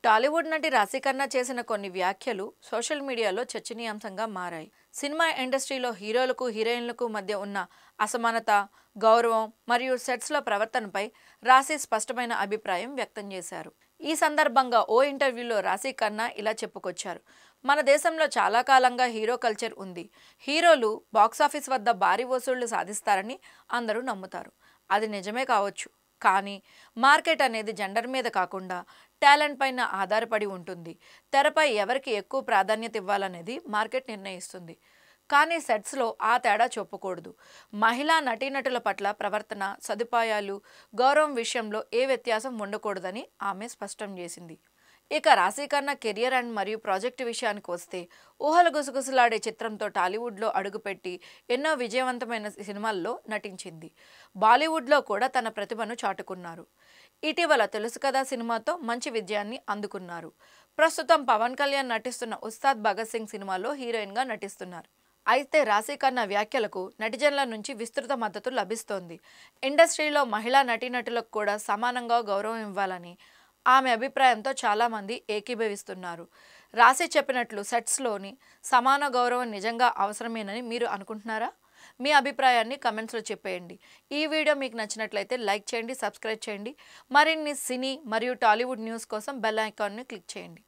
టాలీవుడ్ నటి రాశి ఖన్నా చేసిన కొన్ని వ్యాఖ్యలు సోషల్ మీడియాలో చర్చనీయాంశంగా మారాయి. సినిమా ఇండస్ట్రీలో హీరోలకు హీరోయిన్లకు మధ్య ఉన్న అసమానత, గౌరవం మరియు సెట్స్లో ప్రవర్తనపై రాశి స్పష్టమైన అభిప్రాయం వ్యక్తం చేశారు. ఈ సందర్భంగా ఓ ఇంటర్వ్యూలో రాశి ఖన్నా ఇలా చెప్పుకొచ్చారు. మన దేశంలో చాలా కాలంగా హీరో కల్చర్ ఉంది. హీరోలు బాక్సాఫీస్ వద్ద భారీ వసూళ్లు సాధిస్తారని అందరూ నమ్ముతారు. అది నిజమే కావచ్చు. కానీ మార్కెట్ అనేది జెండర్ మీద కాకుండా టాలెంట్ పైన ఆధారపడి ఉంటుంది. తెరపై ఎవరికి ఎక్కువ ప్రాధాన్యత ఇవ్వాలనేది మార్కెట్ నిర్ణయిస్తుంది. కానీ సెట్స్లో ఆ తేడా చూపకూడదు. మహిళా నటీనటుల పట్ల ప్రవర్తన, సదుపాయాలు, గౌరవం విషయంలో ఏ వ్యత్యాసం ఉండకూడదని ఆమె స్పష్టం చేసింది. ఇక రాశి ఖన్నా కెరియర్ అండ్ మరియు ప్రాజెక్టు విషయానికి వస్తే, ఊహలు గుసగుసలాడే చిత్రంతో టాలీవుడ్లో అడుగుపెట్టి ఎన్నో విజయవంతమైన సినిమాల్లో నటించింది. బాలీవుడ్లో కూడా తన ప్రతిభను చాటుకున్నారు. ఇటీవల తెలుసు కదా సినిమాతో మంచి విజయాన్ని అందుకున్నారు. ప్రస్తుతం పవన్ కళ్యాణ్ నటిస్తున్న ఉస్తాద్ భగత్ సింగ్ సినిమాలో హీరోయిన్గా నటిస్తున్నారు. అయితే రాశి ఖన్నా వ్యాఖ్యలకు నెటిజన్ల నుంచి విస్తృత మద్దతు లభిస్తోంది. ఇండస్ట్రీలో మహిళా నటీనటులకు కూడా సమానంగా గౌరవం ఇవ్వాలని ఆమె అభిప్రాయంతో చాలామంది ఏకీభవిస్తున్నారు. రాశి చెప్పినట్లు సెట్స్లోని సమాన గౌరవం నిజంగా అవసరమేనని మీరు అనుకుంటున్నారా? మీ అభిప్రాయాన్ని కమెంట్స్లో చెప్పేయండి. ఈ వీడియో మీకు నచ్చినట్లయితే లైక్ చేయండి, సబ్స్క్రైబ్ చేయండి. మరిన్ని సినీ మరియు టాలీవుడ్ న్యూస్ కోసం బెల్ ఐకాన్ని క్లిక్ చేయండి.